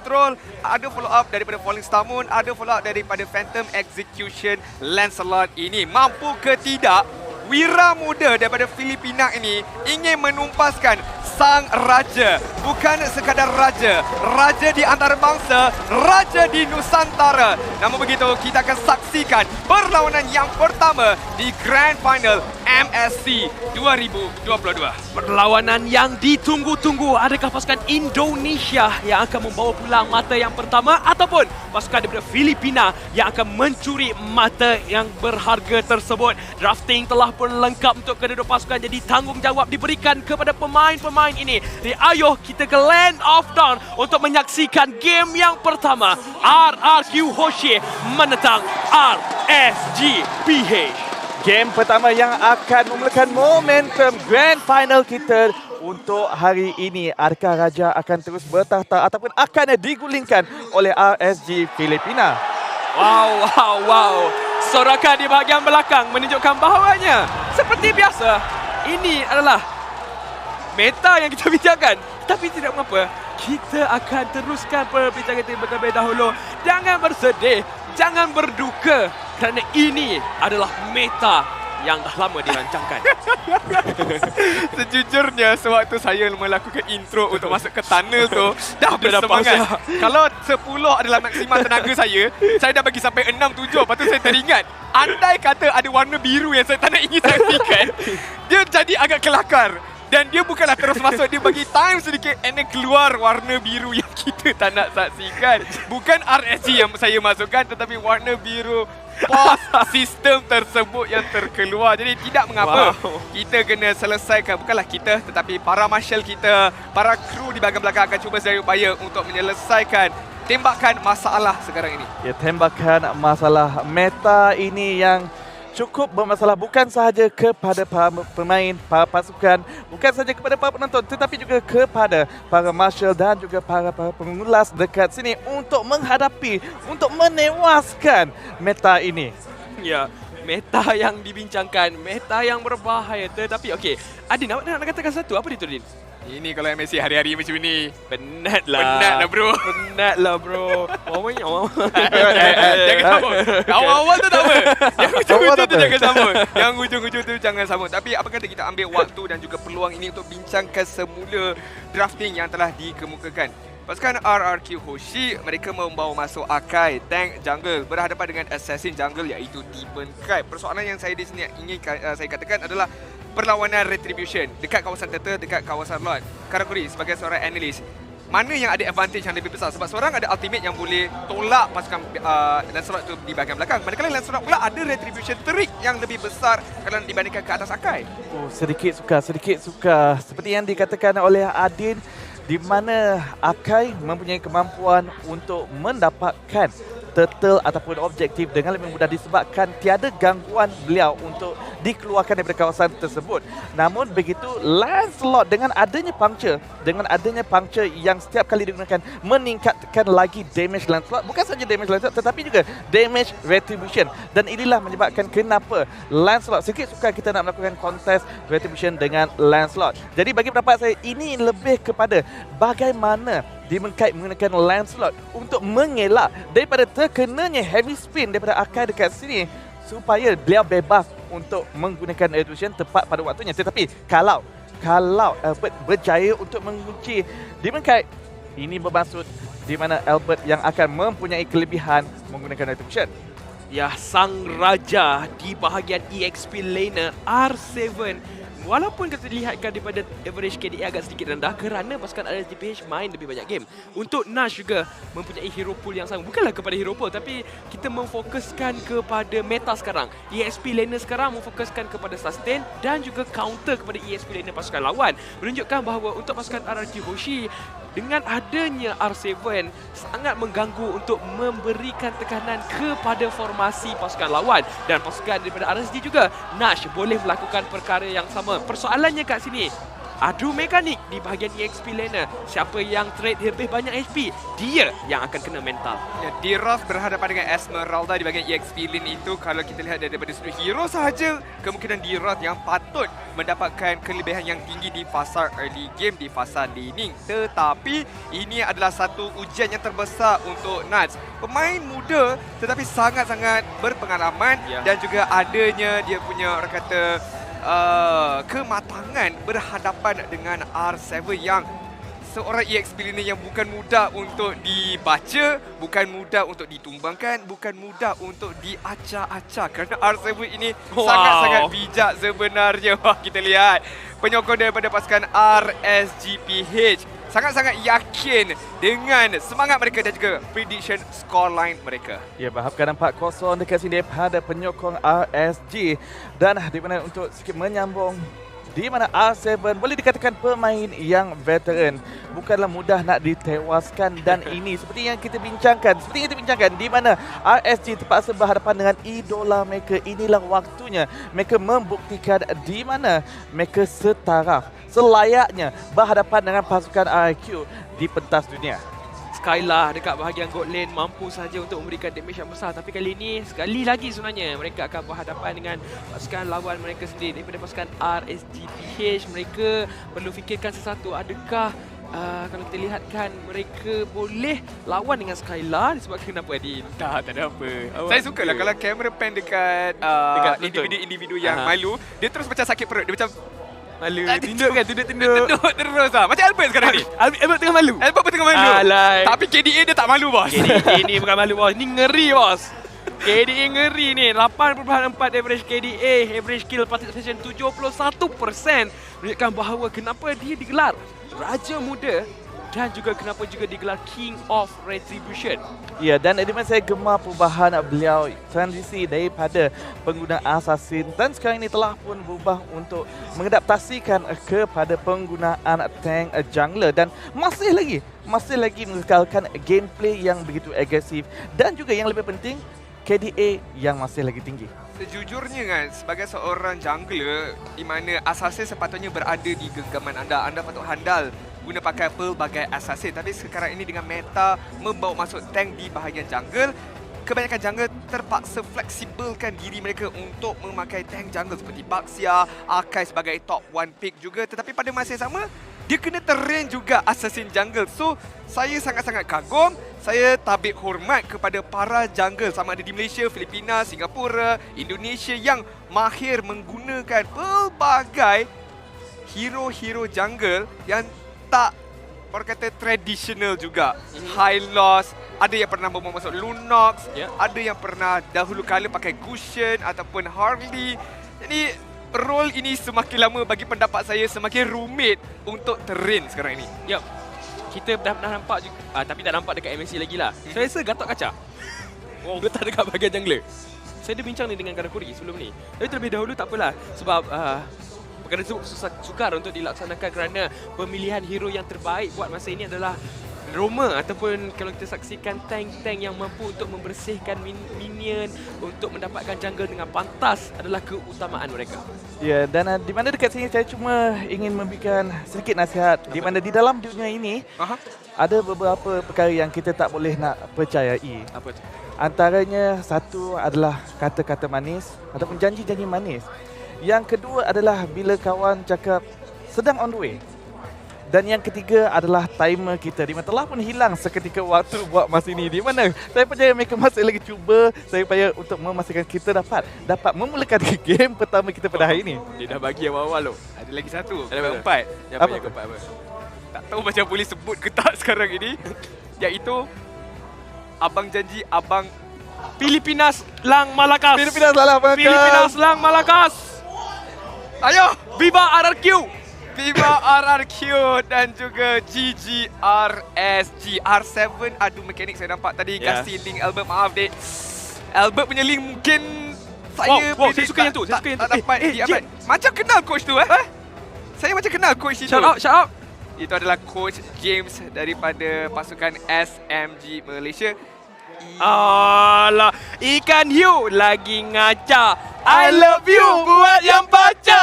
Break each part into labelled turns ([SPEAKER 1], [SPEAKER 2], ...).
[SPEAKER 1] Control, ada follow up daripada Falling Star Moon, ada follow up daripada Phantom Execution. Lancelot ini mampu ke tidak, wira muda daripada Filipina ini ingin menumpaskan sang raja. Bukan sekadar raja, raja di antarabangsa, raja di Nusantara. Namun begitu, kita akan saksikan perlawanan yang pertama di Grand Final MSC 2022.
[SPEAKER 2] Perlawanan yang ditunggu-tunggu. Adakah pasukan Indonesia yang akan membawa pulang mata yang pertama ataupun pasukan daripada Filipina yang akan mencuri mata yang berharga tersebut? Drafting telah pun lengkap untuk kedua pasukan, jadi tanggungjawab diberikan kepada pemain-pemain ini. Jadi ayo kita ke Land of Dawn untuk menyaksikan game yang pertama. RRQ Hoshi menentang RSG PH.
[SPEAKER 3] Game pertama yang akan memulakan momentum Grand Final kita untuk hari ini. Adakah Raja akan terus bertahta ataupun akan digulingkan oleh RSG Filipina?
[SPEAKER 2] Wow. Sorakan di bahagian belakang menunjukkan bahawanya seperti biasa, ini adalah meta yang kita bincangkan. Tapi tidak mengapa, kita akan teruskan perbincangan kita terlebih dahulu. Jangan bersedih, jangan berduka, kerana ini adalah meta yang dah lama dirancangkan.
[SPEAKER 1] Sejujurnya, sewaktu saya melakukan intro untuk masuk ke tunnel tu, dah bersemangat. Kalau 10 adalah maksimal tenaga saya dah bagi sampai 6-7. Lepas tu saya teringat, andai kata ada warna biru yang saya tak nak ingin saksikan, dia jadi agak kelakar. Dan dia bukanlah terus masuk, dia bagi time sedikit and then keluar warna biru yang kita tak nak saksikan. Bukan RSG yang saya masukkan, tetapi warna biru pos sistem tersebut yang terkeluar. Jadi tidak mengapa, kita kena selesaikan. Bukanlah kita, tetapi para marshal kita, para kru di bahagian belakang akan cuba sedaya upaya untuk menyelesaikan tembakan masalah sekarang ini.
[SPEAKER 3] Ya, tembakan masalah meta ini yang cukup bermasalah bukan sahaja kepada para pemain, para pasukan, bukan sahaja kepada para penonton, tetapi juga kepada para marshal dan juga para pengulas dekat sini untuk menghadapi, untuk menewaskan meta ini.
[SPEAKER 2] Ya, meta yang dibincangkan, meta yang berbahaya. Tetapi okey, Adin, awak nak katakan satu, apa itu, Adin?
[SPEAKER 1] Ini kalau MSC hari-hari macam ni,
[SPEAKER 2] Penatlah
[SPEAKER 1] bro.
[SPEAKER 2] Penatlah bro.
[SPEAKER 1] Jangan sambut. Awal-awal tu tak apa. Yang ujung-ujung tu jangan sambut. Yang ujung-ujung tu jangan sambut. Tapi apa kata kita ambil waktu dan juga peluang ini untuk bincangkan semula drafting yang telah dikemukakan. Pasukan RRQ Hoshi, mereka membawa masuk Akai, tank jungle, berhadapan dengan assassin jungle iaitu Demon Kite. Persoalan yang saya di sini ingin saya katakan adalah perlawanan retribution dekat kawasan turtle, dekat kawasan lot. Karakuri sebagai seorang analis, mana yang ada advantage yang lebih besar? Sebab seorang ada ultimate yang boleh tolak pasukan Lancelot tu di bahagian belakang. Manakala Lancelot pula ada retribution trik yang lebih besar kalau dibandingkan ke atas Akai.
[SPEAKER 3] Sedikit suka. Seperti yang dikatakan oleh Adin, di mana Akai mempunyai kemampuan untuk mendapatkan turtle ataupun objektif dengan lebih mudah disebabkan tiada gangguan beliau untuk dikeluarkan daripada kawasan tersebut. Namun begitu, Lancelot dengan adanya puncture yang setiap kali digunakan meningkatkan lagi damage Lancelot. Bukan saja damage Lancelot tetapi juga damage retribution. Dan inilah menyebabkan kenapa Lancelot, sedikit suka kita nak melakukan kontes retribution dengan Lancelot. Jadi bagi pendapat saya, ini lebih kepada bagaimana Demon Kite menggunakan Lancelot untuk mengelak daripada terkenanya heavy spin daripada Akai dekat sini supaya beliau bebas untuk menggunakan retribution tepat pada waktunya. Tetapi kalau Albert berjaya untuk mengunci Demon Kite, ini bermaksud di mana Albert yang akan mempunyai kelebihan menggunakan retribution.
[SPEAKER 2] Ya, sang raja di bahagian EXP laner R7, walaupun kita lihatkan daripada average KDA agak sedikit rendah kerana pasukan RSGPH main lebih banyak game. Untuk Nash juga mempunyai hero pool yang sama. Bukanlah kepada hero pool, tapi kita memfokuskan kepada meta sekarang. EXP laner sekarang memfokuskan kepada sustain dan juga counter kepada EXP laner pasukan lawan. Menunjukkan bahawa untuk pasukan RRQ Hoshi, dengan adanya R7 sangat mengganggu untuk memberikan tekanan kepada formasi pasukan lawan. Dan pasukan daripada RSG juga, Nash boleh melakukan perkara yang sama. Persoalannya kat sini, adu mekanik di bahagian EXP Laner. Siapa yang trade lebih banyak HP, dia yang akan kena mental.
[SPEAKER 1] Ya, D-Roth berhadapan dengan Esmeralda di bahagian EXP Lane itu. Kalau kita lihat daripada sudut hero sahaja, kemungkinan D-Roth yang patut mendapatkan kelebihan yang tinggi di fasa early game, di fasa laning. Tetapi ini adalah satu ujian yang terbesar untuk Nuts. Pemain muda tetapi sangat-sangat berpengalaman dan juga adanya dia punya orang kata kematangan berhadapan dengan R7 yang seorang EXP Laner yang bukan mudah untuk dibaca, bukan mudah untuk ditumbangkan, bukan mudah untuk diacak-acak. Kerana R7 ini sangat-sangat bijak sebenarnya. Wah, kita lihat penyokong daripada pasukan RSGPH sangat-sangat yakin dengan semangat mereka dan juga prediction scoreline mereka.
[SPEAKER 3] Ya, bahapkan 4-0 dekat sini daripada penyokong RSG. Dan di mana untuk sikit menyambung, di mana R7 boleh dikatakan pemain yang veteran. Bukanlah mudah nak ditewaskan dan ini seperti yang kita bincangkan, di mana RSG terpaksa berhadapan dengan idola mereka. Inilah waktunya mereka membuktikan di mana mereka setaraf selayaknya berhadapan dengan pasukan RIQ di pentas dunia.
[SPEAKER 2] Skylar dekat bahagian God Lane mampu saja untuk memberikan damage yang besar, tapi kali ini sekali lagi sebenarnya mereka akan berhadapan dengan pasukan lawan mereka sendiri daripada pasukan RSGPH. Mereka perlu fikirkan sesuatu, adakah kalau kita lihatkan mereka boleh lawan dengan Skylar disebabkan kenapa Adin?
[SPEAKER 1] Tak ada apa. Saya suka lah kalau kamera pan dekat individu-individu yang malu, dia terus macam sakit perut, dia macam
[SPEAKER 2] malu. Tunduk
[SPEAKER 1] terus lah. Macam Albert sekarang ni.
[SPEAKER 2] Albert tengah malu.
[SPEAKER 1] Albert pun tengah malu.
[SPEAKER 2] Alay.
[SPEAKER 1] Tapi KDA dia tak malu, bos.
[SPEAKER 2] KDA ni bukan malu, bos. Ni ngeri, bos. KDA ngeri ni. 8.4 average KDA. Average kill participation 71%. Menunjukkan bahawa kenapa dia digelar Raja Muda dan juga kenapa juga digelar King of Retribution.
[SPEAKER 3] Ya, dan Ediman saya gemar perubahan beliau, transisi daripada penggunaan assassin dan sekarang ini telah pun berubah untuk mengadaptasikan kepada penggunaan tank jungler dan masih lagi mengekalkan gameplay yang begitu agresif dan juga yang lebih penting KDA yang masih lagi tinggi.
[SPEAKER 1] Sejujurnya kan, sebagai seorang jungler di mana assassin sepatutnya berada di genggaman anda patut handal guna pakai pelbagai assassin. Tapi sekarang ini dengan meta membawa masuk tank di bahagian jungle, kebanyakan jungle terpaksa fleksibelkan diri mereka untuk memakai tank jungle seperti Baxia, Akai sebagai top 1 pick juga. Tetapi pada masa yang sama, dia kena terrain juga assassin jungle. So, saya sangat-sangat kagum. Saya tabik hormat kepada para jungle sama ada di Malaysia, Filipina, Singapura, Indonesia yang mahir menggunakan pelbagai hero-hero jungle yang tak orang kata traditional juga. High loss, ada yang pernah membawa masuk Lunox, ada yang pernah dahulu kala pakai Gusion ataupun Harley. Jadi role ini semakin lama bagi pendapat saya semakin rumit untuk terrain sekarang ini.
[SPEAKER 2] Yup. Kita dah pernah nampak juga, tapi tak nampak dekat MNC lagi lah. Saya rasa Gatot Kaca letak dekat bahagian jungler. Saya dah bincang ni dengan Karakuri sebelum ni. Tapi terlebih dahulu tak apalah sebab perkara itu sukar untuk dilaksanakan kerana pemilihan hero yang terbaik buat masa ini adalah Roma ataupun kalau kita saksikan tank-tank yang mampu untuk membersihkan minion untuk mendapatkan jungle dengan pantas adalah keutamaan mereka.
[SPEAKER 3] Ya, dan di mana dekat sini saya cuma ingin memberikan sedikit nasihat. Di mana di dalam dunia ini ada beberapa perkara yang kita tak boleh nak percayai.
[SPEAKER 2] Apa tu?
[SPEAKER 3] Antaranya satu adalah kata-kata manis ataupun janji-janji manis. Yang kedua adalah bila kawan cakap sedang on the way. Dan yang ketiga adalah timer kita di mana telah pun hilang seketika waktu buat masa ini. Di mana saya percaya mereka masih lagi cuba saya upaya untuk memastikan kita dapat memulakan game pertama kita pada hari ini.
[SPEAKER 1] Dia dah bagi awal-awal loh. Ada lagi satu. Ada keempat. Yang keempat apa? Tak tahu macam boleh sebut ke tak sekarang ini. Iaitu abang janji abang
[SPEAKER 2] Filipinas Lang Malakas.
[SPEAKER 3] Filipinas
[SPEAKER 2] Lang Malakas.
[SPEAKER 1] Ayo,
[SPEAKER 2] Viva RRQ!
[SPEAKER 1] Viva RRQ dan juga GGRSG. R7 adu mekanik saya nampak tadi. Kasih link Albert, maaf dek. Albert punya link mungkin saya
[SPEAKER 2] saya suka yang tu.
[SPEAKER 1] Tak dapat diamat. Macam kenal coach tu Saya macam kenal coach itu.
[SPEAKER 2] Shout out.
[SPEAKER 1] Itu adalah coach James daripada pasukan SMG Malaysia.
[SPEAKER 2] Alah, ikan hiu lagi ngaca. I love you buat yang baca.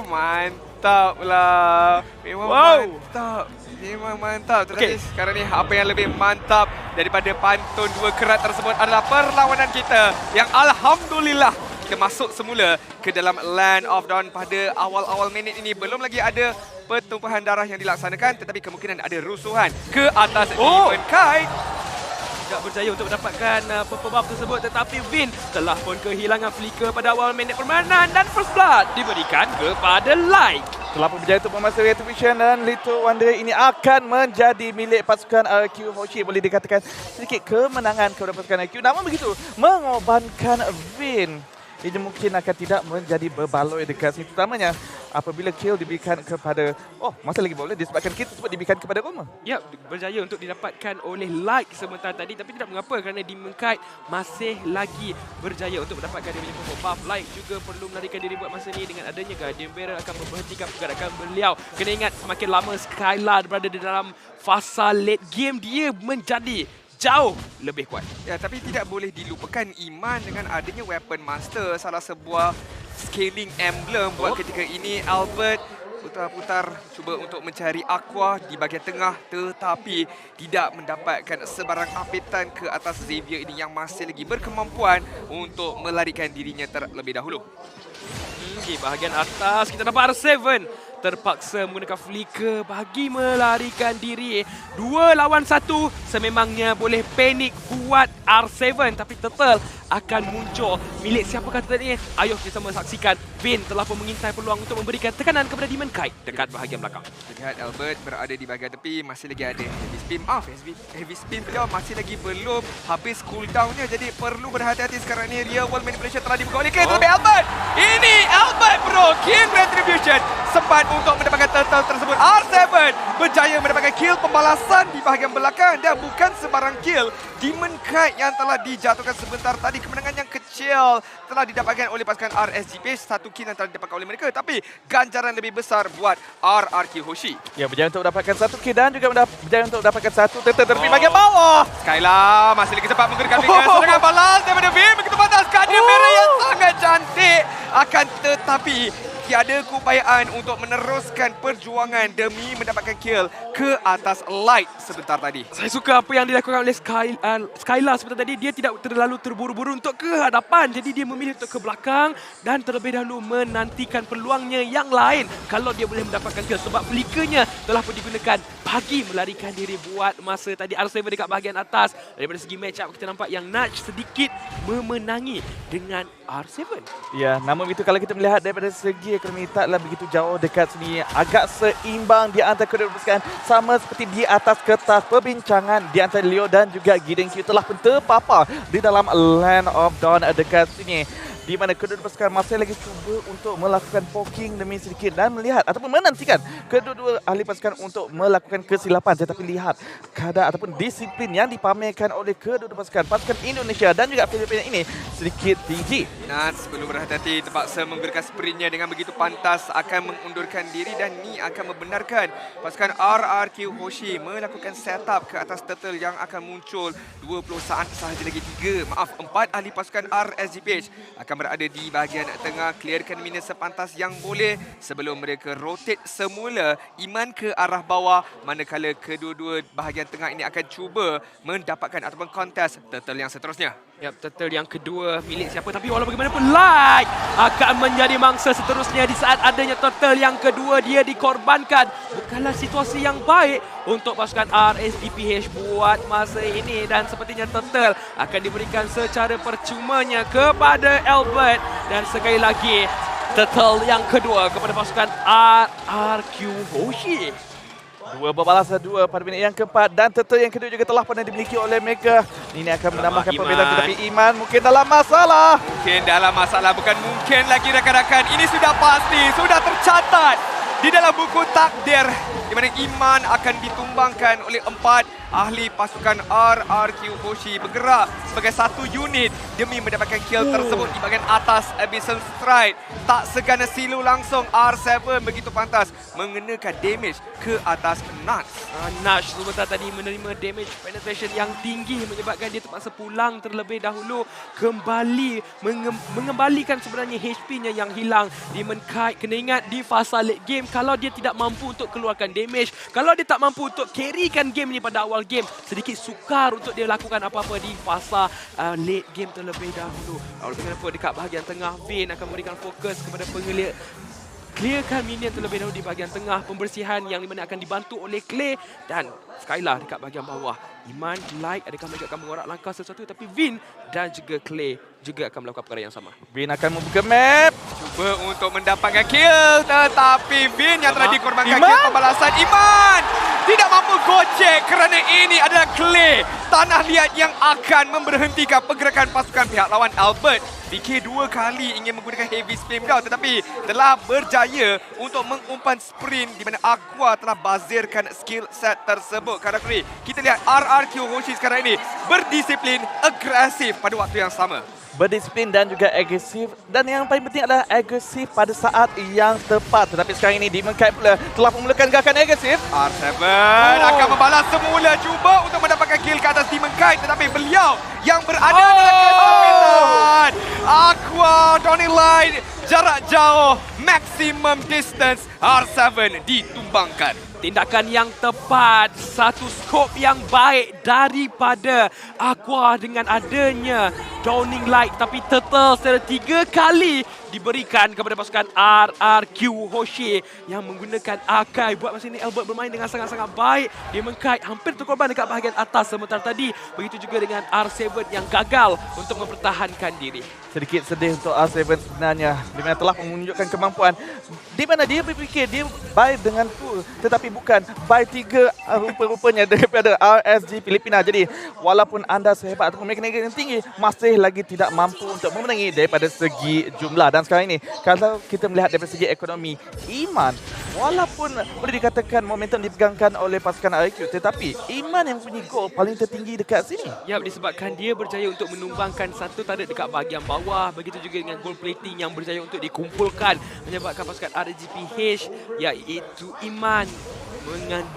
[SPEAKER 1] mantap lah. Memang mantap. Memang mantap. Tetapi sekarang ni apa yang lebih mantap daripada pantun dua kerat tersebut adalah perlawanan kita yang alhamdulillah kita masuk semula ke dalam Land of Dawn pada awal-awal minit ini. Belum lagi ada pertumpahan darah yang dilaksanakan, tetapi kemungkinan ada rusuhan ke atas Demon Kite.
[SPEAKER 2] Tidak berjaya untuk mendapatkan purple buff tersebut, tetapi Vin telah pun kehilangan flicker pada awal minit permainan dan first blood diberikan kepada Light.
[SPEAKER 3] Telah pun berjaya untuk memasuk Retribution dan Little Wonder ini akan menjadi milik pasukan RQ Hoshi. Boleh dikatakan sedikit kemenangan kepada pasukan RQ. Namun begitu, mengorbankan Vin. Ini mungkin akan tidak menjadi berbaloi dekat sini. Terutamanya apabila kill diberikan kepada... masih lagi boleh disebabkan kill tersebut diberikan kepada Roma.
[SPEAKER 2] Ya, berjaya untuk didapatkan oleh Light sebentar tadi, tapi tidak mengapa kerana Demon Kite masih lagi berjaya untuk mendapatkan dia punya purple buff. Light juga perlu melarikan diri buat masa ni. Dengan adanya Guardian Barrel akan memberhentikan pergerakan beliau. Kena ingat semakin lama Skylar berada di dalam fasa late game, dia menjadi jauh lebih kuat.
[SPEAKER 1] Ya, tapi tidak boleh dilupakan Iman dengan adanya Weapon Master, salah sebuah scaling emblem buat ketika ini. Albert putar-putar cuba untuk mencari Aqua di bahagian tengah, tetapi tidak mendapatkan sebarang apitan ke atas Xavier ini yang masih lagi berkemampuan untuk melarikan dirinya terlebih dahulu.
[SPEAKER 2] Di bahagian atas kita dapat R7 terpaksa menggunakan flicker bagi melarikan diri. 2 lawan 1 sememangnya boleh panik buat R7, tapi Turtle akan muncul. Milik siapakah Turtle ini? Ayo kita sama saksikan. Vin telah pun mengintai peluang untuk memberikan tekanan kepada Demon Kite dekat bahagian belakang.
[SPEAKER 1] Lihat Albert berada di bahagian tepi, masih lagi ada heavy spin. Heavy spin beliau masih lagi belum habis cooldownnya, jadi perlu berhati-hati sekarang ni. Real world manipulation telah dibuka oleh King, tetapi Albert! Ini Albert bro! King Retribution sempat untuk mendapatkan turtle tersebut. R7 berjaya mendapatkan kill pembalasan di bahagian belakang dan bukan sebarang kill. Demon Kite yang telah dijatuhkan sebentar tadi, kemenangan yang kecil telah didapatkan oleh pasukan RSGP. 1 kill yang telah didapatkan oleh mereka, tapi ganjaran lebih besar buat RRQ Hoshi.
[SPEAKER 3] Ya, berjaya untuk mendapatkan 1 kill dan juga berjaya untuk mendapatkan 1 turtle tepi bahagian bawah.
[SPEAKER 1] Skylar masih lagi sempat menggunakan flicker. Serangan balas daripada Vin begitu panas. Guardian Barrel yang sangat cantik. Akan tetapi tiada keupayaan untuk meneruskan perjuangan demi mendapatkan kill ke atas Light sebentar tadi.
[SPEAKER 2] Saya suka apa yang dilakukan oleh Skylar sebentar tadi. Dia tidak terlalu terburu-buru untuk ke hadapan. Jadi dia memilih untuk ke belakang dan terlebih dahulu menantikan peluangnya yang lain kalau dia boleh mendapatkan kill. Sebab flickernya telah pun digunakan bagi melarikan diri buat masa tadi. R7 dekat bahagian atas. Daripada segi match up kita nampak yang Nudge sedikit memenangi dengan R7.
[SPEAKER 3] Ya, namun itu kalau kita melihat daripada segi ekonomi taklah begitu jauh dekat sini. Agak seimbang di antara kedua pasukan, sama seperti di atas kertas perbincangan di antara Leo dan juga Gideon Q telah pun terpapar di dalam Land of Dawn dekat sini. Di mana kedua pasukan masih lagi cuba untuk melakukan poking demi sedikit dan melihat ataupun menantikan kedua-dua ahli pasukan untuk melakukan kesilapan. Tetapi lihat kadar ataupun disiplin yang dipamerkan oleh kedua pasukan Indonesia dan juga Filipina ini sedikit tinggi.
[SPEAKER 1] Nats perlu berhati-hati, terpaksa menggunakan sprintnya dengan begitu pantas, akan mengundurkan diri dan ni akan membenarkan pasukan RRQ Hoshi melakukan setup ke atas turtle yang akan muncul 20 saat sahaja lagi. 4 ahli pasukan RSGPH akan berada di bahagian tengah, clearkan minus sepantas yang boleh sebelum mereka rotate semula Iman ke arah bawah, manakala kedua-dua bahagian tengah ini akan cuba mendapatkan ataupun kontes turtle yang seterusnya.
[SPEAKER 2] Ya, turtle yang kedua milik siapa, tapi walau bagaimanapun Light akan menjadi mangsa seterusnya di saat adanya turtle yang kedua. Dia dikorbankan. Bukanlah situasi yang baik untuk pasukan RSDPH buat masa ini, dan sepertinya turtle akan diberikan secara percumanya kepada Albert. Dan sekali lagi turtle yang kedua kepada pasukan RRQ Hoshi.
[SPEAKER 3] 2 berbalasan 2 pada minit yang keempat dan turtle yang kedua juga telah pernah dimiliki oleh Mega. Ini akan menambahkan perbezaan, tetapi Iman mungkin dalam masalah.
[SPEAKER 1] Mungkin dalam masalah, bukan mungkin lagi rakan-rakan. Ini sudah pasti, sudah tercatat di dalam buku takdir di mana Iman akan ditumbangkan oleh 4 ahli pasukan RRQ Hoshi bergerak sebagai satu unit demi mendapatkan kill tersebut di bahagian atas Abyssal Stride. Tak segan silu langsung R7 begitu pantas mengenakan damage ke atas Nuts.
[SPEAKER 2] Nash sebentar tadi menerima damage penetration yang tinggi menyebabkan dia terpaksa pulang terlebih dahulu, mengembalikan sebenarnya HP-nya yang hilang. Demon Kite kena ingat di fasa late game, kalau dia tidak mampu untuk keluarkan damage, kalau dia tak mampu untuk carrykan game ni pada awal game, sedikit sukar untuk dia lakukan apa-apa di fasa late game terlebih dahulu. Lalu kenapa dekat bahagian tengah, Vayne akan memberikan fokus kepada pengelir, clearkan minion terlebih dahulu di bahagian tengah, pembersihan yang dimana akan dibantu oleh Clay dan Skylar dekat bahagian bawah. Iman, Light adakah mereka akan mengorak langkah sesuatu, tapi Vayne dan juga Clay juga akan melakukan perkara yang sama.
[SPEAKER 3] Vayne akan membuka map.
[SPEAKER 1] Cuba untuk mendapatkan kill, tetapi Vayne yang telah dikorbankan kill pembalasan. Iman tidak mampu gocek kerana ini adalah Clay, tanah liat yang akan memberhentikan pergerakan pasukan pihak lawan. Albert fikir 2 kali ingin menggunakan heavy spam down, tetapi telah berjaya untuk mengumpan sprint di mana Aqua telah bazirkan skill set tersebut. Karakuri, kita lihat RRQ Hoshi sekarang ini berdisiplin, agresif pada waktu yang sama.
[SPEAKER 3] Berdisiplin dan juga agresif, dan yang paling penting adalah agresif pada saat yang tepat. Tetapi sekarang ini Demon Kite pula telah memulakan gerakan agresif.
[SPEAKER 1] R7 akan membalas semula, cuba untuk mendapatkan kill ke atas Demon Kite, tetapi beliau yang berada dalam kesakitan. Aqua, Donny Light, jarak jauh, maximum distance, R7 ditumbangkan.
[SPEAKER 2] Tindakan yang tepat, satu skop yang baik daripada Aqua dengan adanya Dawning Light, tapi Turtle secara 3 kali diberikan kepada pasukan RRQ Hoshi yang menggunakan Akai. Buat masa ini Albert bermain dengan sangat-sangat baik. Dia mengkait hampir terkorban dekat bahagian atas sementara tadi. Begitu juga dengan R7 yang gagal untuk mempertahankan diri.
[SPEAKER 3] Sedikit sedih untuk R7 sebenarnya, di mana telah menunjukkan kemampuan di mana dia berfikir dia buy dengan full, tetapi bukan buy 3 rupa-rupanya daripada RSG Filipina. Jadi walaupun anda sehebat ataupun mekanik yang tinggi, masih lagi tidak mampu untuk memenangi daripada segi jumlah. Dan sekarang ini kalau kita melihat daripada segi ekonomi, Iman walaupun boleh dikatakan momentum dipegangkan oleh pasukan RRQ, tetapi Iman yang punya gol paling tertinggi dekat sini.
[SPEAKER 2] Ya, disebabkan dia berjaya untuk menumbangkan satu turret dekat bahagian bawah. Begitu juga dengan gold plating yang berjaya untuk dikumpulkan, menyebabkan pasukan RGPH iaitu Iman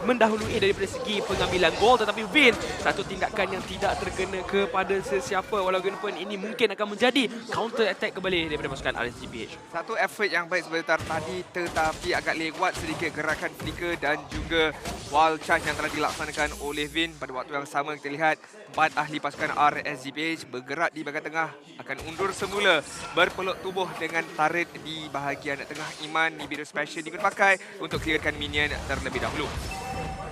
[SPEAKER 2] mendahului daripada segi pengambilan gol. Tetapi Vayne, satu tindakan yang tidak terkena kepada sesiapa, walaupun ini mungkin akan menjadi counter attack kembali daripada pasukan RSGPH.
[SPEAKER 1] Satu effort yang baik sebentar tadi, tetapi agak lewat sedikit gerakan flicker dan juga wild charge yang telah dilaksanakan oleh Vayne. Pada waktu yang sama kita lihat 4 ahli pasukan RSGPH bergerak di bahagian tengah, akan undur semula, berpeluk tubuh dengan turret di bahagian tengah. Iman di biru special digunakan pakai untuk clearkan minion terlebih dahulu.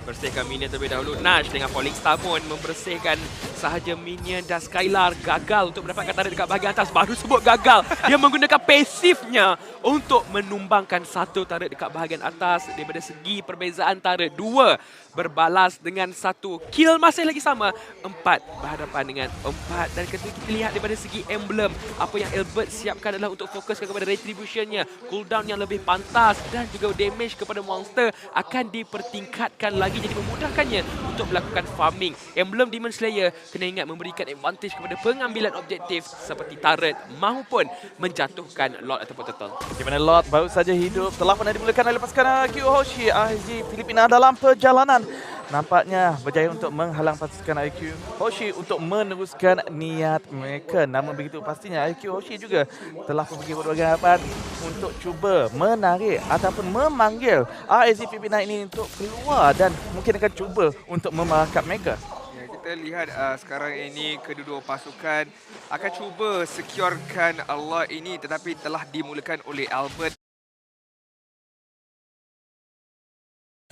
[SPEAKER 2] Bersihkan minion terlebih dahulu. Nash dengan Falling Star pun membersihkan sahaja minion, dan Skylar gagal untuk mendapatkan turret dekat bahagian atas. Baru sebut gagal, dia menggunakan pasifnya untuk menumbangkan satu turret dekat bahagian atas. Daripada segi perbezaan turret 2 berbalas dengan 1 kill masih lagi sama, 4 berhadapan dengan 4. Dan ketika kita lihat daripada segi emblem, apa yang Albert siapkan adalah untuk fokuskan kepada retributionnya, cooldown yang lebih pantas dan juga damage kepada monster akan dipertingkatkan lagi, jadi memudahkannya untuk melakukan farming. Emblem Demon Slayer kena ingat memberikan advantage kepada pengambilan objektif seperti turret maupun menjatuhkan Lord ataupun Turtle.
[SPEAKER 3] Di mana Lord baru saja hidup telah pernah dimulakan oleh pasukan RRQ Hoshi. RSG Filipina dalam perjalanan nampaknya berjaya untuk menghalang pasukan RRQ Hoshi untuk meneruskan niat mereka. Namun begitu pastinya RRQ Hoshi juga telah memiliki berbagai harapan untuk cuba menarik ataupun memanggil RSG Filipina ini untuk keluar dan mungkin akan cuba untuk memarkap mereka.
[SPEAKER 1] Kita lihat sekarang ini kedua-dua pasukan akan cuba securekan Allah ini, tetapi telah dimulakan oleh Albert.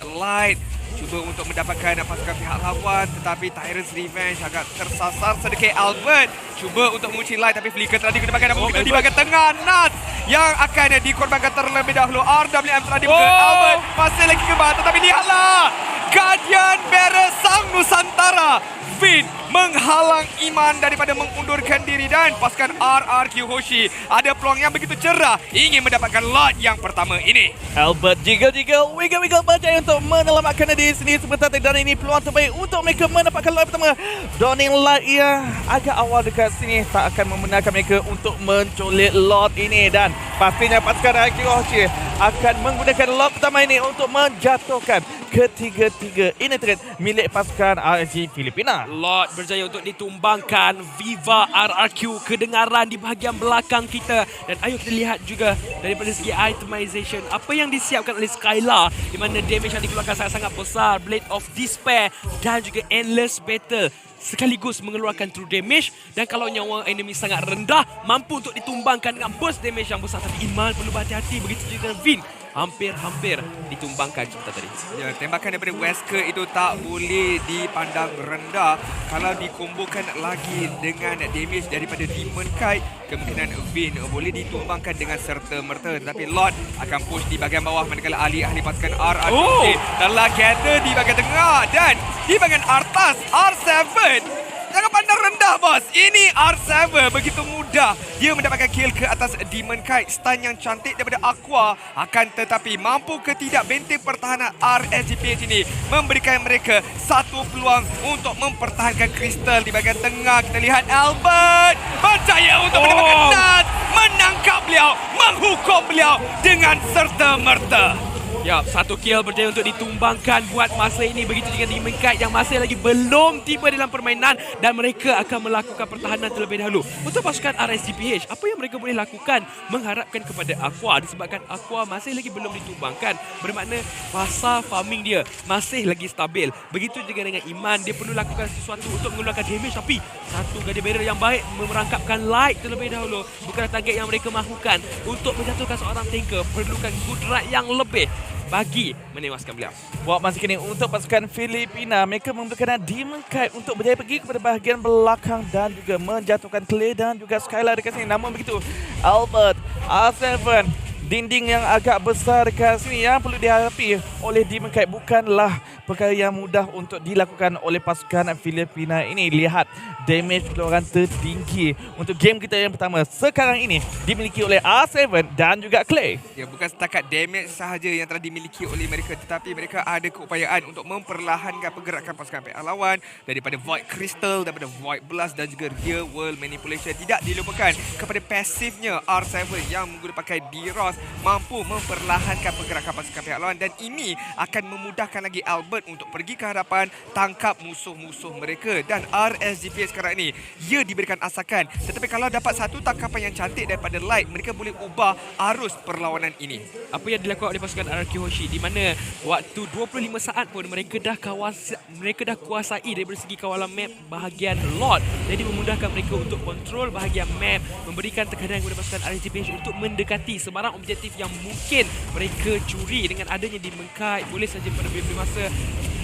[SPEAKER 1] Light cuba untuk mendapatkan pasukan pihak lawan, tetapi Tyrant's Revenge agak tersasar sedikit. Albert cuba untuk mengunci Light, tapi flicker telah digunakan dan begitu di bahagian tengah. Nuts yang akan dikorbankan terlebih dahulu. RWM telah dibuka. Albert masih lagi kebal, tetapi lihatlah Guardian Bearer Sang Nusantara Vin menghalang Iman daripada mengundurkan diri dan pasukan RRQ Hoshi ada peluang yang begitu cerah ingin mendapatkan lot yang pertama ini.
[SPEAKER 3] Albert jiggle-jiggle, wiggle-wiggle bajai untuk menyelamatkan di sini sebentar dan ini peluang terbaik untuk mereka mendapatkan lot pertama. Dawning Light yang agak awal dekat sini tak akan membenarkan mereka untuk menculik lot ini dan pastinya pasukan RRQ Hoshi akan menggunakan lot pertama ini untuk menjatuhkan ketiga-tiga ini threat milik pasukan RSG Filipina.
[SPEAKER 2] Lot berjaya untuk ditumbangkan. Viva RRQ kedengaran di bahagian belakang kita. Dan ayo kita lihat juga daripada segi itemization apa yang disiapkan oleh Skylar di mana damage yang dikeluarkan sangat-sangat besar. Blade of Despair dan juga Endless Battle sekaligus mengeluarkan true damage dan kalau nyawa enemy sangat rendah mampu untuk ditumbangkan dengan burst damage yang besar. Tapi Iman perlu berhati-hati, begitu juga dengan Vin. Hampir ditumbangkan sebentar tadi.
[SPEAKER 1] Ya, tembakan daripada Wesker itu tak boleh dipandang rendah. Kalau dikombokan lagi dengan damage daripada Demon Kite, kemungkinan Vin boleh ditumbangkan dengan serta-merta. Tetapi Lord akan push di bahagian bawah manakala ahli-ahli pasukan RRQ telah gather di bahagian tengah dan di bahagian atas R7. Jangan pandang rendah, bos. Ini R7 begitu mudah dia mendapatkan kill ke atas Demon Kite. Stun yang cantik daripada Aqua. Akan tetapi mampu ke tidak benteng pertahanan RSGPH ini memberikan mereka satu peluang untuk mempertahankan kristal di bahagian tengah. Kita lihat Albert berjaya untuk mendapatkan Nat, menangkap beliau, menghukum beliau dengan serta-merta.
[SPEAKER 2] Ya, satu kill berjaya untuk ditumbangkan buat masa ini. Begitu juga Demon Kite yang masih lagi belum tiba dalam permainan dan mereka akan melakukan pertahanan terlebih dahulu. Untuk pasukan RSGPH, apa yang mereka boleh lakukan? Mengharapkan kepada Aqua disebabkan Aqua masih lagi belum ditumbangkan. Bermakna fasa farming dia masih lagi stabil. Begitu juga dengan Iman, dia perlu lakukan sesuatu untuk mengeluarkan damage tapi satu Guardian Barrier yang baik merangkapkan light terlebih dahulu. Bukanlah target yang mereka mahukan. Untuk menjatuhkan seorang tanker perlukan kudrat yang lebih bagi menewaskan beliau.
[SPEAKER 3] Buat masa kini untuk pasukan Filipina, mereka memberikan Demon Kite untuk berjaya pergi kepada bahagian belakang dan juga menjatuhkan Clay dan juga Skylar dekat sini. Namun begitu, Albert, R7, dinding yang agak besar dekat sini yang perlu dihadapi oleh Demon Kite bukanlah perkara yang mudah untuk dilakukan oleh pasukan Filipina ini. Lihat damage keluaran tertinggi untuk game kita yang pertama sekarang ini dimiliki oleh R7 dan juga Clay.
[SPEAKER 1] Ya, bukan setakat damage sahaja yang telah dimiliki oleh mereka tetapi mereka ada keupayaan untuk memperlahankan pergerakan pasukan pihak lawan daripada Void Crystal, daripada Void Blast dan juga Real World Manipulation. Tidak dilupakan kepada pasifnya R7 yang menggunakan D-Ross mampu memperlahankan pergerakan pasukan pihak lawan dan ini akan memudahkan lagi Albert untuk pergi ke hadapan tangkap musuh-musuh mereka. Dan RSGPH sekarang ini ia diberikan asakan tetapi kalau dapat satu tangkapan yang cantik daripada Light, mereka boleh ubah arus perlawanan ini.
[SPEAKER 2] Apa yang dilakukan oleh pasukan RRQ Hoshi di mana waktu 25 saat pun mereka dah kuasai daripada segi kawalan map bahagian Lord. Jadi memudahkan mereka untuk kontrol bahagian map, memberikan tekanan kepada pasukan RSGPH untuk mendekati sebarang objektif yang mungkin mereka curi. Dengan adanya Demon Kite boleh saja pada beberapa masa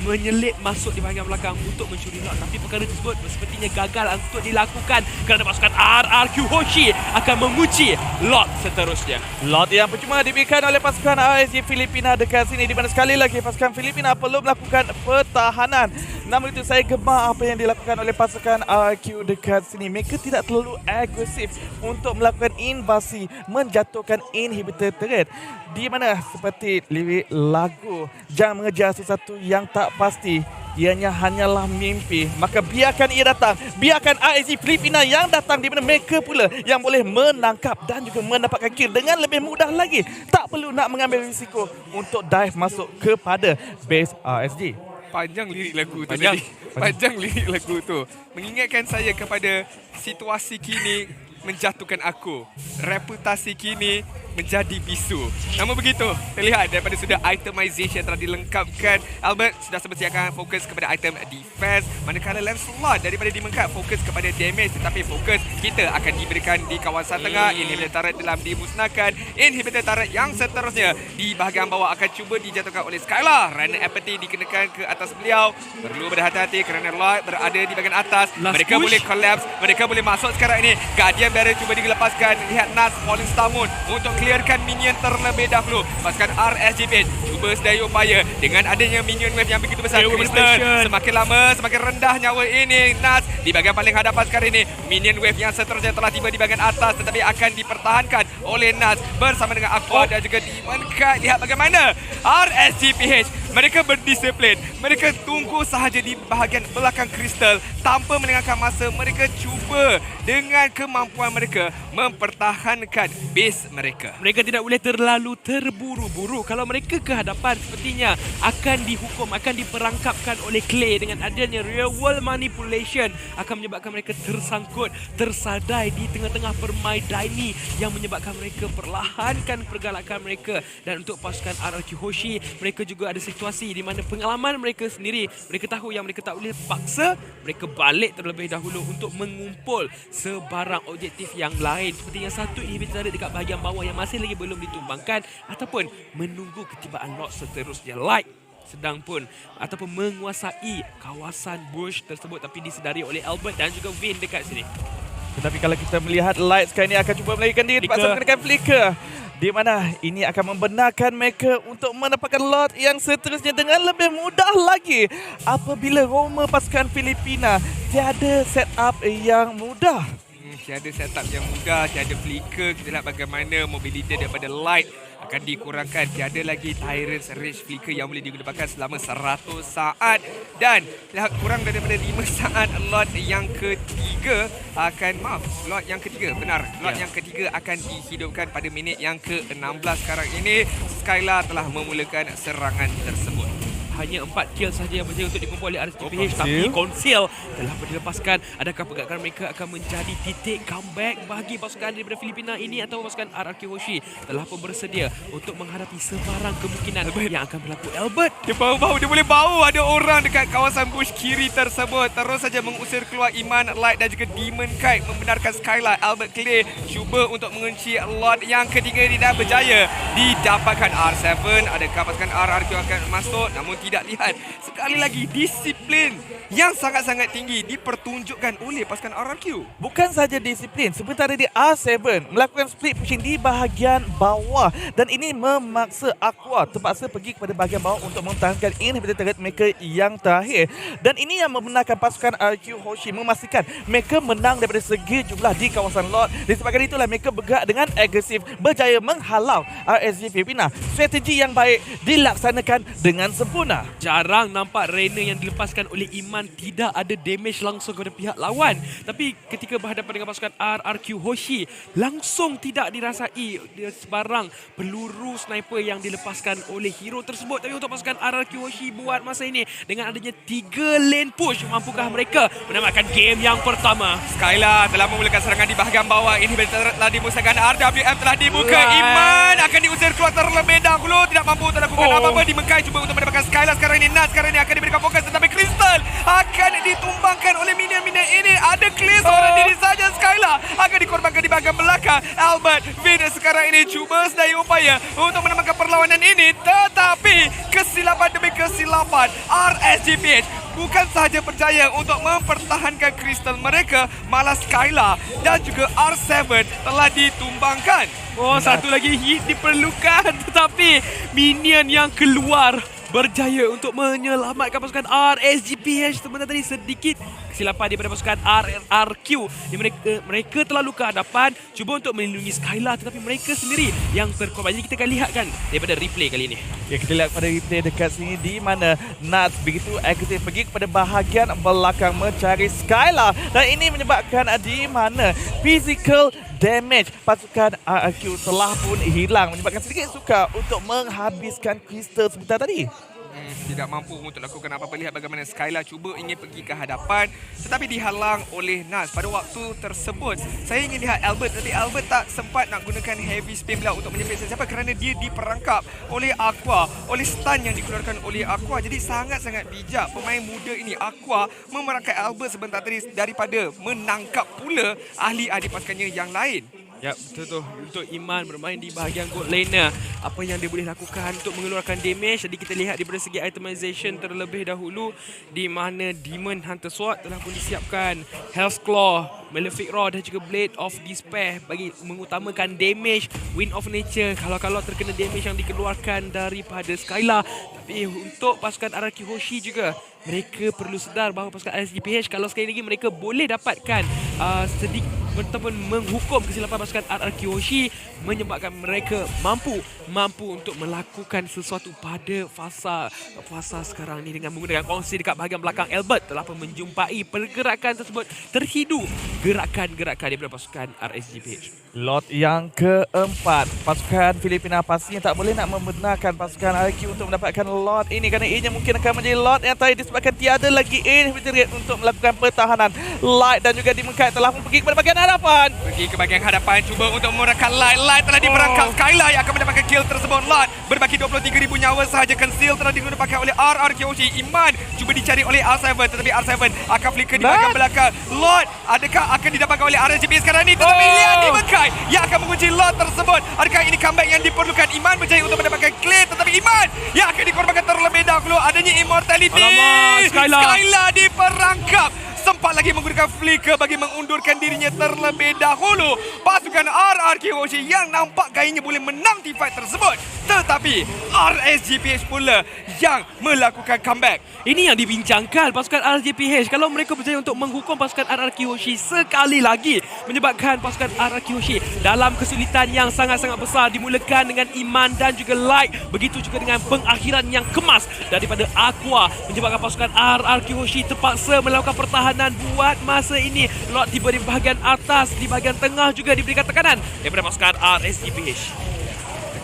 [SPEAKER 2] menyelip masuk di bahagian belakang untuk mencuri lot, tapi perkara tersebut sepertinya gagal untuk dilakukan kerana pasukan RRQ Hoshi akan mengunci lot seterusnya.
[SPEAKER 3] Lot yang percuma diberikan oleh pasukan RSG Filipina dekat sini di mana sekali lagi pasukan Filipina perlu melakukan pertahanan. Namun itu saya gemar apa yang dilakukan oleh pasukan RRQ dekat sini. Mereka tidak terlalu agresif untuk melakukan invasi, menjatuhkan inhibitor turret. Di mana seperti lirik lagu, jangan mengejar sesuatu yang tak pasti, ianya hanyalah mimpi. Maka biarkan ia datang, biarkan RSG Filipina yang datang di mana mereka pula yang boleh menangkap dan juga mendapatkan kill dengan lebih mudah lagi. Tak perlu nak mengambil risiko untuk dive masuk kepada base RSG.
[SPEAKER 1] Panjang lirik lagu tu tadi. Panjang lirik lagu tu. Mengingatkan saya kepada situasi kini menjatuhkan aku. Reputasi kini menjadi bisu. Namun begitu, terlihat daripada sudah itemization telah dilengkapkan. Albert sudah semestinya akan fokus kepada item defense. Manakala Lancelot daripada Demon Kite fokus kepada damage. Tetapi fokus kita akan diberikan di kawasan tengah. Inhibitor turret dalam dimusnahkan. Inhibitor turret yang seterusnya di bahagian bawah akan cuba dijatuhkan oleh Skylar. Runner Apathy dikenakan ke atas beliau. Perlu berhati-hati kerana Lloyd berada di bahagian atas. Mereka boleh collapse. Mereka boleh masuk sekarang ini. Guardian Barrier cuba dilepaskan. Lihat Nas Falling Star Moon untuk mengclearkan minion terlebih dahulu. Pasukan RSGPH cuba sedaya upaya dengan adanya minion wave yang begitu besar. Crystal semakin lama semakin rendah nyawa ini. Nas di bahagian paling hadapan sekarang ini. Minion wave yang seterusnya telah tiba di bahagian atas tetapi akan dipertahankan oleh Nas bersama dengan Aqua dan juga Demon Kite. Lihat bagaimana RSGPH mereka berdisiplin. Mereka tunggu sahaja di bahagian belakang Crystal tanpa melengahkan masa. Mereka cuba dengan kemampuan mereka mempertahankan base mereka.
[SPEAKER 2] Mereka tidak boleh terlalu terburu-buru. Kalau mereka ke hadapan sepertinya akan dihukum, akan diperangkapkan oleh Clay dengan adanya real world manipulation akan menyebabkan mereka tersangkut, tersadai di tengah-tengah permaidaini yang menyebabkan mereka perlahankan pergalakan mereka. Dan untuk pasukan RRQ Hoshi, mereka juga ada situasi di mana pengalaman mereka sendiri, mereka tahu yang mereka tak boleh paksa, mereka balik terlebih dahulu untuk mengumpul sebarang objektif yang lain seperti yang satu inhibitor dekat bahagian bawah yang masih lagi belum ditumbangkan ataupun menunggu ketibaan lot seterusnya. Light sedang pun ataupun menguasai kawasan bush tersebut tapi disedari oleh Albert dan juga Vin dekat sini.
[SPEAKER 3] Tetapi kalau kita melihat Light sekarang ini akan cuba melarikan diri, terpaksa menggunakan flicker, di mana ini akan membenarkan mereka untuk mendapatkan lot yang seterusnya dengan lebih mudah lagi. Apabila Roma pasukan Filipina tiada setup yang mudah.
[SPEAKER 1] Tiada setup yang mudah, tiada flicker. Kita lihat bagaimana mobility daripada Light akan dikurangkan. Tiada lagi Tyrant's Rage flicker yang boleh digunakan selama 100 saat. Dan kurang daripada 5 saat lot yang ketiga lot yang ketiga, benar. Lot yang ketiga akan dihidupkan pada minit yang ke-16 sekarang ini. Skylar telah memulakan serangan tersebut.
[SPEAKER 2] Hanya 4 kill sahaja yang berjaya untuk dikumpul oleh RSGPH tapi Conceal telah dilepaskan. Adakah pergerakan mereka akan menjadi titik comeback bagi pasukan daripada Filipina ini atau pasukan RRQ Hoshi telah pun bersedia untuk menghadapi sebarang kemungkinan yang akan berlaku. Albert,
[SPEAKER 1] dia bau-bau, dia boleh bau ada orang dekat kawasan bush kiri tersebut. Terus saja mengusir keluar Iman, Light dan juga Demon Kite membenarkan Skylar. Albert Clay cuba untuk mengunci lot yang ketiga ini dan berjaya didapatkan R7. Adakah pasukan RRQ akan masuk? Namun tidak. Lihat sekali lagi disiplin yang sangat-sangat tinggi dipertunjukkan oleh pasukan RRQ.
[SPEAKER 3] Bukan saja disiplin, sementara di R7 melakukan split pushing di bahagian bawah dan ini memaksa Aqua terpaksa pergi kepada bahagian bawah untuk mempertahankan inhibitor turret mereka yang terakhir. Dan ini yang membenarkan pasukan RRQ Hoshi memastikan mereka menang daripada segi jumlah di kawasan lot. Disebabkan itulah mereka bergerak dengan agresif, berjaya menghalau RSG Filipina. Strategi yang baik dilaksanakan dengan sempurna.
[SPEAKER 2] jarang nampak Reina yang dilepaskan oleh Iman tidak ada damage langsung kepada pihak lawan. Tapi ketika berhadapan dengan pasukan RRQ Hoshi, langsung tidak dirasai sebarang peluru sniper yang dilepaskan oleh hero tersebut. Tapi untuk pasukan RRQ Hoshi buat masa ini dengan adanya 3 lane push, mampukah mereka menamatkan game yang pertama?
[SPEAKER 1] Skylar telah memulakan serangan di bahagian bawah. Inhibitor telah dimusnahkan, RWM telah dibuka. Iman akan diusir keluar terlebih dahulu, tidak mampu untuk lakukan apa-apa. Dimekai cuba untuk mendapatkan Skylar sekarang ini. Nas sekarang ini akan diberikan fokus, tetapi Crystal akan ditumbangkan oleh minion-minion ini. Ada Clay seorang diri saja. Skylar akan dikorbankan di bahagian belakang. Albert Vin sekarang ini cuba sedaya upaya untuk menambahkan perlawanan ini, tetapi kesilapan demi kesilapan RSGPH bukan sahaja berjaya untuk mempertahankan Crystal mereka, malah Skylar dan juga R7 telah ditumbangkan.
[SPEAKER 2] Satu lagi hit diperlukan, tetapi minion yang keluar berjaya untuk menyelamatkan pasukan RSGPH. Sebenarnya tadi sedikit kesilapan daripada pasukan RRQ. Mereka terlalu ke hadapan, cuba untuk melindungi Skylar, tetapi mereka sendiri yang terkorban. Jadi kita akan lihatkan daripada replay kali ini.
[SPEAKER 3] Ya, kita lihat pada replay dekat sini di mana Nuts begitu agresif pergi kepada bahagian belakang mencari Skylar, dan ini menyebabkan di mana physical damage pasukan RRQ telah pun hilang, menyebabkan sedikit sukar untuk menghabiskan Crystal sebentar tadi.
[SPEAKER 1] Tidak mampu untuk lakukan apa-apa. Lihat bagaimana Skylar cuba ingin pergi ke hadapan tetapi dihalang oleh Nas. Pada waktu tersebut saya ingin lihat Albert, tapi Albert tak sempat nak gunakan heavy spin pula untuk menyepit sesiapa kerana dia diperangkap oleh Aqua, oleh stun yang dikeluarkan oleh Aqua. Jadi sangat-sangat bijak pemain muda ini Aqua memerangkai Albert sebentar tadi daripada menangkap pula ahli-ahli pasukannya yang lain.
[SPEAKER 2] Ya, betul tu. Untuk Iman bermain di bahagian gold laner, apa yang dia boleh lakukan untuk mengeluarkan damage. Jadi kita lihat daripada segi itemization terlebih dahulu, di mana Demon Hunter Sword telah pun disiapkan, Hell's Claw, Malefic Rod dan juga Blade of Despair bagi mengutamakan damage. Wind of Nature kalau terkena damage yang dikeluarkan daripada Skylar. Tapi untuk pasukan RRQ Hoshi juga, mereka perlu sedar bahawa pasukan RSGPH kalau sekali lagi mereka boleh dapatkan sedikit ataupun menghukum kesilapan pasukan RRQ Hoshi, menyebabkan mereka mampu untuk melakukan sesuatu pada fasa sekarang ni dengan menggunakan kongsi dekat bahagian belakang. Albert telah pun menjumpai pergerakan tersebut, terhidu gerakan-gerakan daripada pasukan RSGPH.
[SPEAKER 3] Lot yang keempat, pasukan Filipina pastinya tak boleh nak membenarkan pasukan RQ untuk mendapatkan lot ini, kerana ianya mungkin akan menjadi lot yang tadi disebabkan tiada lagi inhibitor rate untuk melakukan pertahanan. Light dan juga Demon Knight telah pun pergi kepada bahagian hadapan.
[SPEAKER 1] Pergi ke bahagian hadapan, cuba untuk memerangkap Light. Light telah dimerangkap. Skylar yang akan mendapatkan kill tersebut. Light berbaki 23,000 nyawa sahaja. Conceal telah digunakan oleh RRQ Hoshi. Iman cuba dicari oleh R7, tetapi R7 akan flicker di bahagian belakang. Lot adakah akan didapatkan oleh RSGP sekarang ni? Tetapi lihat Demon Knight yang akan mengunci lot tersebut. Adakah ini comeback yang diperlukan? Iman berjaya untuk mendapatkan clear, tetapi Iman yang akan dikorbankan terlebih dahulu. Adanya immortality.
[SPEAKER 2] Alamak,
[SPEAKER 1] Skylar diperangkap. Sempat lagi menggunakan flicker bagi mengundurkan dirinya terlebih dahulu. Pasukan RRQ Hoshi yang nampak gayanya boleh menang team fight tersebut. Tetapi RSGPH pula yang melakukan comeback.
[SPEAKER 2] Ini yang dibincangkan pasukan RSGPH. Kalau mereka berjaya untuk menghukum pasukan RRQ Hoshi sekali lagi, menyebabkan pasukan RRQ Hoshi dalam kesulitan yang sangat-sangat besar, dimulakan dengan Iman dan juga Light. Begitu juga dengan pengakhiran yang kemas daripada Aqua, menyebabkan pasukan RRQ Hoshi terpaksa melakukan pertahanan buat masa ini. Lot tiba di bahagian atas, di bahagian tengah juga diberikan tekanan daripada pasukan RSGPH.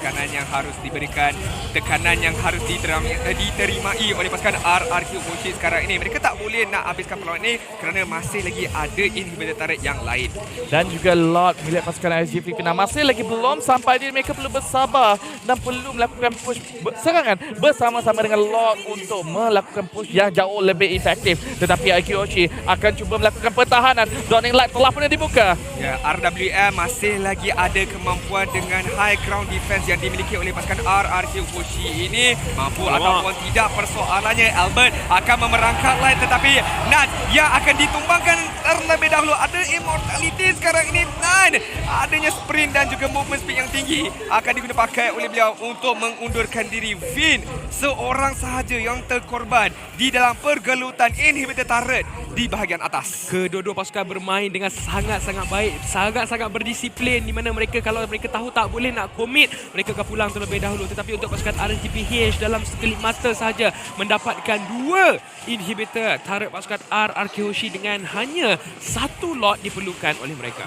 [SPEAKER 1] Tekanan yang harus diberikan, tekanan yang harus diterimai oleh pasukan RRQ Hoshi sekarang ini. Mereka tak boleh nak habiskan perlawanan ini kerana masih lagi ada inhibitor turret yang lain.
[SPEAKER 3] Dan juga lot milik pasukan RSG Filipina masih lagi belum sampai di, mereka perlu bersabar dan perlu melakukan push serangan bersama-sama dengan lot untuk melakukan push yang jauh lebih efektif. Tetapi RRQ Hoshi akan cuba melakukan pertahanan. Dawning Light telah pun dibuka.
[SPEAKER 1] Ya, RWM masih lagi ada kemampuan dengan high ground defense yang dimiliki oleh pasukan RRQ Hoshi ini. Mampu ataupun tidak persoalannya. Albert akan memerangkap Light, tetapi Nan yang akan ditumbangkan terlebih dahulu. Ada immortality sekarang ini. Nan adanya sprint dan juga movement speed yang tinggi akan digunakan pakai oleh beliau untuk mengundurkan diri. Vin seorang sahaja yang terkorban di dalam pergelutan inhibitor turret di bahagian atas.
[SPEAKER 2] Kedua-dua pasukan bermain dengan sangat-sangat baik, sangat-sangat berdisiplin, di mana mereka kalau mereka tahu tak boleh nak commit, mereka akan pulang terlebih dahulu. Tetapi untuk pasukan RSGPH dalam sekelip mata sahaja mendapatkan 2 inhibitor turret pasukan RRQ Hoshi dengan hanya 1 lot diperlukan oleh mereka.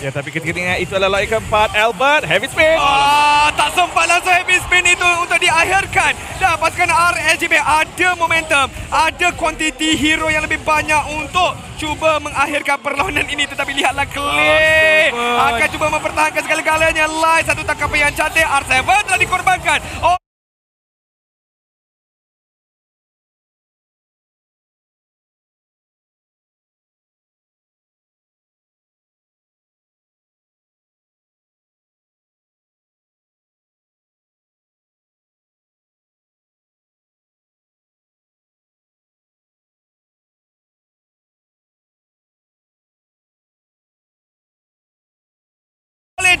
[SPEAKER 3] Ya, tapi ketika ingat itu adalah lot keempat. Albert, heavy spin.
[SPEAKER 1] Tak sempat langsung heavy spin itu untuk diakhirkan. Dan pasukan RSGP ada momentum, ada kuantiti hero yang lebih banyak untuk cuba mengakhirkan perlawanan ini. Tetapi lihatlah Clay akan cuba mempertahankan segala-galanya. Light satu tangkapan yang cantik. R7 telah dikorbankan.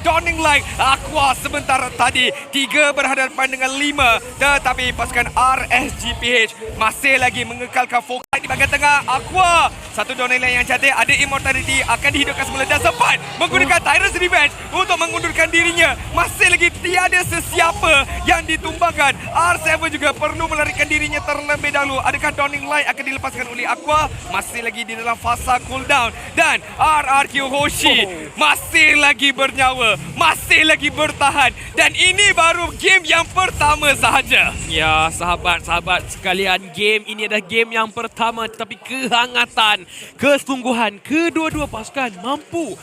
[SPEAKER 1] Dawning Light. Aqua sebentar tadi 3 berhadapan dengan 5, tetapi pasukan RSGPH masih lagi mengekalkan fokus di bahagian tengah. Aqua satu Dawning Light yang cantik, ada immortality, akan dihidupkan semula dan sempat menggunakan Tyrant's Revenge untuk mengundurkan dirinya. Masih lagi tiada sesiapa yang ditumbangkan. R7 juga perlu melarikan dirinya terlebih dahulu. Adakah Dawning Light akan dilepaskan oleh Aqua? Masih lagi di dalam fasa cooldown. Dan RRQ Hoshi masih lagi bernyawa, masih lagi bertahan, dan ini baru game yang pertama sahaja.
[SPEAKER 2] Ya, sahabat-sahabat sekalian, game ini adalah game yang pertama, tetapi kehangatan, kesungguhan kedua-dua pasukan mampu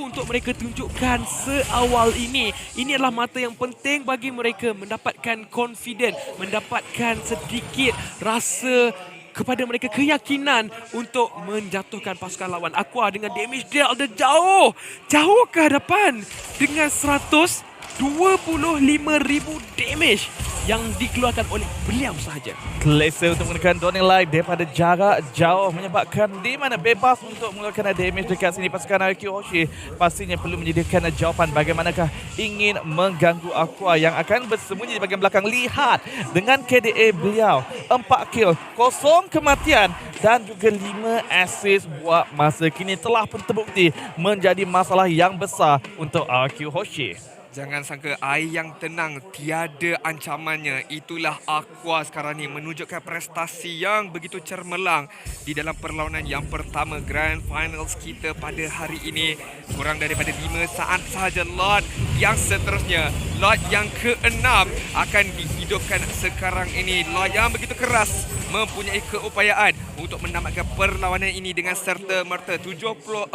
[SPEAKER 2] untuk mereka tunjukkan seawal ini. Ini adalah mata yang penting bagi mereka mendapatkan confident, mendapatkan sedikit rasa kepada mereka keyakinan untuk menjatuhkan pasukan lawan. Aqua dengan damage dia ada jauh ke hadapan dengan 125,000 damage yang dikeluarkan oleh beliau sahaja.
[SPEAKER 3] Selesa untuk menggunakan Dawning Light daripada jarak jauh menyebabkan di mana bebas untuk mengeluarkan damage dekat sini. Pasukan IQ Hoshi pastinya perlu menyediakan jawapan bagaimanakah ingin mengganggu Aqua yang akan bersembunyi di bahagian belakang. Lihat dengan KDA beliau 4 kill, 0 kematian dan juga 5 assist buat masa kini telah pun terbukti menjadi masalah yang besar untuk IQ Hoshi.
[SPEAKER 1] Jangan sangka air yang tenang tiada ancamannya. Itulah Aqua sekarang ni menunjukkan prestasi yang begitu cermelang di dalam perlawanan yang pertama Grand Finals kita pada hari ini. Kurang daripada 5 saat sahaja lot yang seterusnya. Lot yang ke-6 akan dihidupkan sekarang ini. Lot yang begitu keras mempunyai keupayaan untuk menamatkan perlawanan ini dengan serta-merta 74,000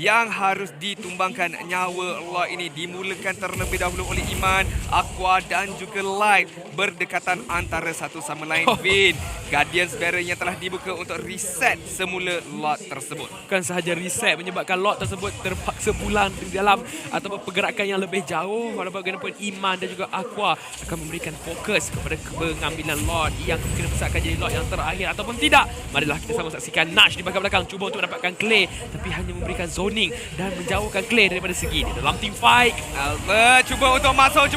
[SPEAKER 1] yang harus ditumbangkan. Nyawa lot ini dimulakan terlebih dahulu oleh Iman, Aqua dan juga Light berdekatan antara satu sama lain. Vin, Guardian's Barrier yang telah dibuka untuk reset semula lot tersebut.
[SPEAKER 2] Bukan sahaja reset menyebabkan lot tersebut terpaksa pulang di dalam ataupun pergerakan yang lebih jauh. Walaupun bagaimanapun Iman dan juga Aqua akan memberikan fokus kepada pengambilan lot yang kemungkinan besar akan jadi lot yang terakhir ataupun tidak. Marilah kita sama saksikan Nash di bahagian belakang cuba untuk mendapatkan Clay tapi hanya memberikan zoning dan menjauhkan Clay daripada segi di dalam team fight.
[SPEAKER 1] Albert cuba untuk masuk,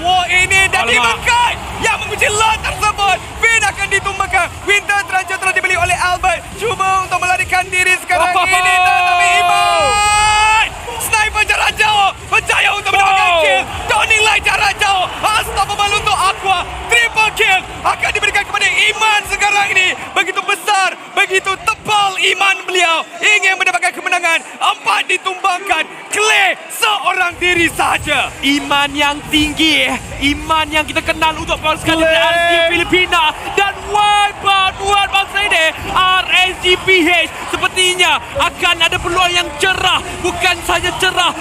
[SPEAKER 1] war ini dan dimakan yang mengunci lot tersebut. Vin akan ditumbangkan. Winter Trancher telah dibeli oleh Albert. Cuba untuk melarikan diri sekarang ini tetapi Iman sniper jarak jauh berjaya untuk mendapatkan kill. Dawning Light jarak jauh. Unstoppable untuk Aqua. Triple kill akan diberikan kepada Iman sekarang ini. Begitu besar, begitu tebal iman beliau ingin mendapatkan kemenangan. 4 ditumbangkan. Clay seorang diri saja.
[SPEAKER 2] Iman yang tinggi, iman yang kita kenal untuk pasukan RSG Filipina dan wipe out buat bangsa ini. RSGPH sepertinya akan ada peluang yang cerah, bukan saja cerah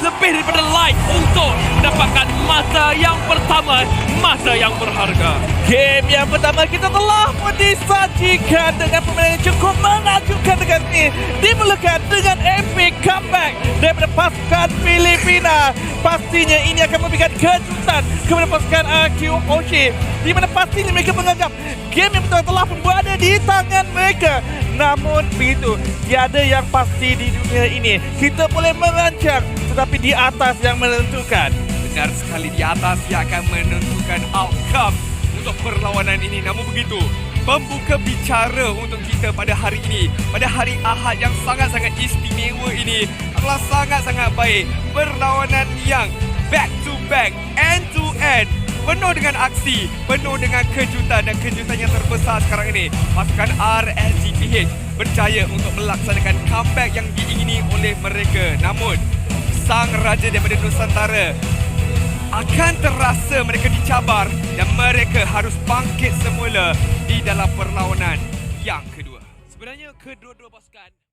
[SPEAKER 2] lebih daripada light untuk mendapatkan masa yang pertama, masa yang berharga.
[SPEAKER 3] Game yang pertama kita telah pun disajikan dengan permainan yang cukup menakjubkan dekat sini. Dimulakan dengan epic comeback daripada pasukan Filipina. Pastinya ini akan memberikan kejutan kepada pasukan IQ Hoshi, di mana pastinya mereka menganggap game yang betul telah pun berada di tangan mereka. Namun begitu, tiada yang pasti di dunia ini. Kita boleh merancang, tetapi di atas yang menentukan.
[SPEAKER 1] Benar sekali, di atas yang akan menentukan outcome untuk perlawanan ini. Namun begitu, pembuka bicara untuk kita pada hari ini, pada hari Ahad yang sangat-sangat istimewa ini adalah sangat-sangat baik. Perlawanan yang back to back, end to end, penuh dengan aksi, penuh dengan kejutan dan kejutan yang terbesar sekarang ini. Pasukan RSGPH berjaya untuk melaksanakan comeback yang diingini oleh mereka. Namun, sang raja daripada Nusantara akan terasa mereka dicabar dan mereka harus bangkit semula di dalam perlawanan yang kedua.
[SPEAKER 2] Sebenarnya kedua-dua pasukan